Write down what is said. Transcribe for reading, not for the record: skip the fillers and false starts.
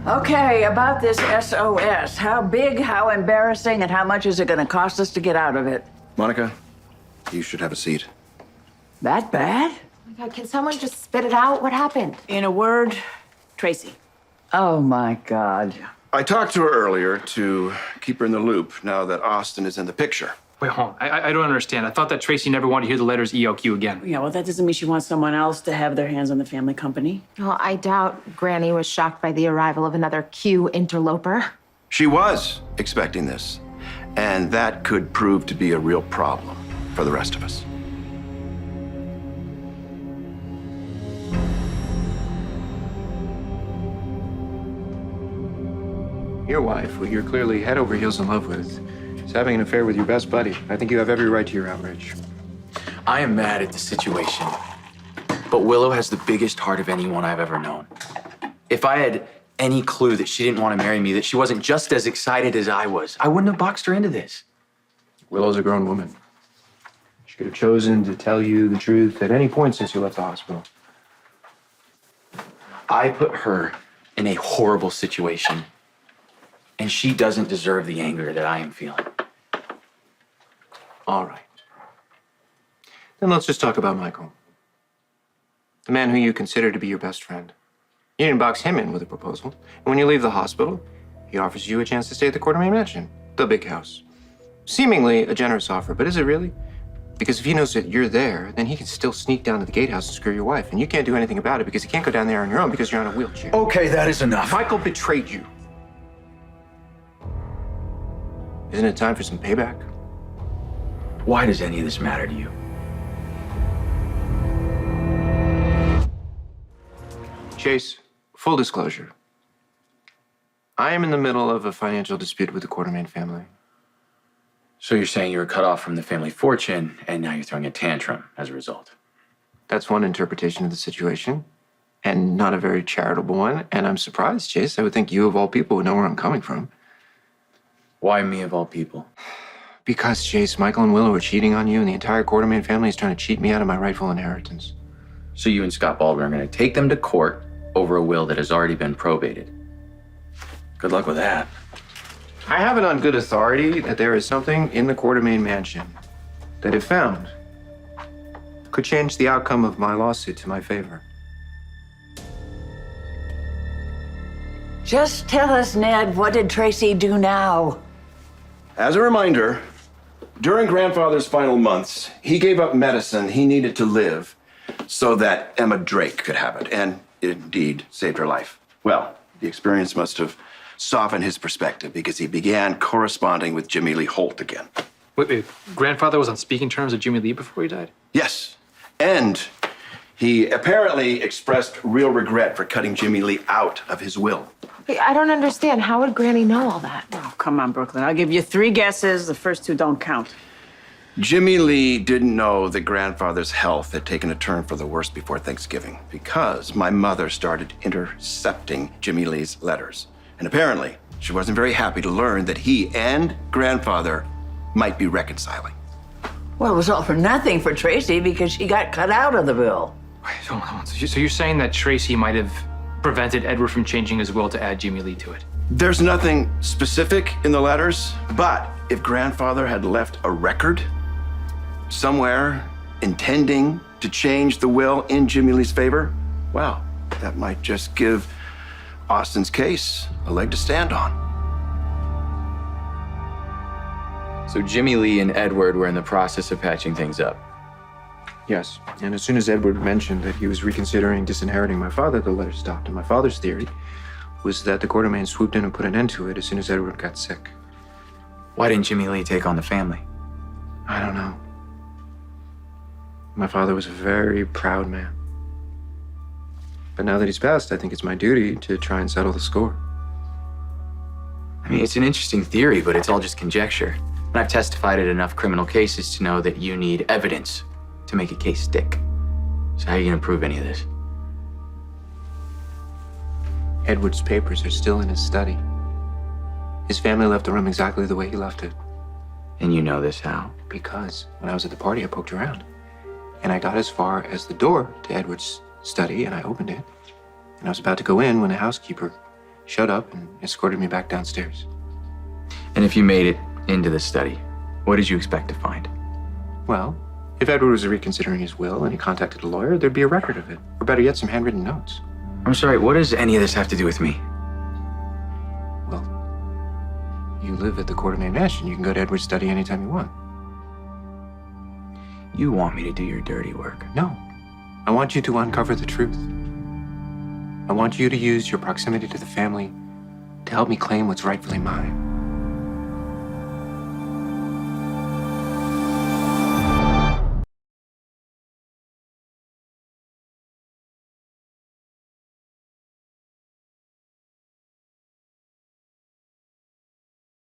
Okay, about this SOS. How big, how embarrassing, and how much is it going to cost us to get out of it? Monica, you should have a seat. That bad? Oh my God, can someone just spit it out? What happened? In a word, Tracy. Oh my God. I talked to her earlier to keep her in the loop now that Austin is in the picture. Wait, hold on. I don't understand. I thought that Tracy never wanted to hear the letters ELQ again. Yeah, well, that doesn't mean she wants someone else to have their hands on the family company. Well, I doubt Granny was shocked by the arrival of another Q interloper. She was expecting this, and that could prove to be a real problem for the rest of us. Your wife, who you're clearly head over heels in love with, is having an affair with your best buddy. I think you have every right to your outrage. I am mad at the situation, but Willow has the biggest heart of anyone I've ever known. If I had any clue that she didn't want to marry me, that she wasn't just as excited as I was, I wouldn't have boxed her into this. Willow's a grown woman. She could have chosen to tell you the truth at any point since you left the hospital. I put her in a horrible situation, and she doesn't deserve the anger that I am feeling. All right. Then let's just talk about Michael. The man who you consider to be your best friend. You didn't box him in with a proposal. And when you leave the hospital, he offers you a chance to stay at the Quartermain Mansion, the big house. Seemingly a generous offer, but is it really? Because if he knows that you're there, then he can still sneak down to the gatehouse and screw your wife. And you can't do anything about it because you can't go down there on your own because you're on a wheelchair. Okay, that is enough. Michael betrayed you. Isn't it time for some payback? Why does any of this matter to you? Chase, full disclosure. I am in the middle of a financial dispute with the Quartermain family. So you're saying you were cut off from the family fortune, and now you're throwing a tantrum as a result? That's one interpretation of the situation, and not a very charitable one. And I'm surprised, Chase. I would think you, of all people, would know where I'm coming from. Why me of all people? Because, Chase, Michael and Willow are cheating on you, and the entire Quartermain family is trying to cheat me out of my rightful inheritance. So you and Scott Baldwin are going to take them to court over a will that has already been probated. Good luck with that. I have it on good authority that there is something in the Quartermain Mansion that, if found, could change the outcome of my lawsuit to my favor. Just tell us, Ned, what did Tracy do now? As a reminder, during Grandfather's final months, he gave up medicine he needed to live so that Emma Drake could have it, and it indeed saved her life. Well, the experience must have softened his perspective because he began corresponding with Jimmy Lee Holt again. Wait. Grandfather was on speaking terms with Jimmy Lee before he died? Yes, and he apparently expressed real regret for cutting Jimmy Lee out of his will. Wait, I don't understand. How would Granny know all that? Oh, come on, Brooklyn. I'll give you 3 guesses. The first 2 don't count. Jimmy Lee didn't know that Grandfather's health had taken a turn for the worse before Thanksgiving because my mother started intercepting Jimmy Lee's letters. And apparently, she wasn't very happy to learn that he and Grandfather might be reconciling. Well, it was all for nothing for Tracy because she got cut out of the will. Wait, hold on. So you're saying that Tracy might have prevented Edward from changing his will to add Jimmy Lee to it? There's nothing specific in the letters, but if Grandfather had left a record somewhere intending to change the will in Jimmy Lee's favor, well, that might just give Austin's case a leg to stand on. So Jimmy Lee and Edward were in the process of patching things up. Yes, and as soon as Edward mentioned that he was reconsidering disinheriting my father, the letter stopped. And my father's theory was that the Quartermain swooped in and put an end to it as soon as Edward got sick. Why didn't Jimmy Lee take on the family? I don't know. My father was a very proud man. But now that he's passed, I think it's my duty to try and settle the score. I mean, it's an interesting theory, but it's all just conjecture. And I've testified at enough criminal cases to know that you need evidence to make a case stick. So how are you gonna prove any of this? Edward's papers are still in his study. His family left the room exactly the way he left it. And you know this how? Because when I was at the party, I poked around. And I got as far as the door to Edward's study, and I opened it. And I was about to go in when the housekeeper showed up and escorted me back downstairs. And if you made it into the study, what did you expect to find? Well, if Edward was reconsidering his will and he contacted a lawyer, there'd be a record of it. Or better yet, some handwritten notes. I'm sorry, what does any of this have to do with me? Well, you live at the Quartermain Mansion. You can go to Edward's study anytime you want. You want me to do your dirty work. No. I want you to uncover the truth. I want you to use your proximity to the family to help me claim what's rightfully mine.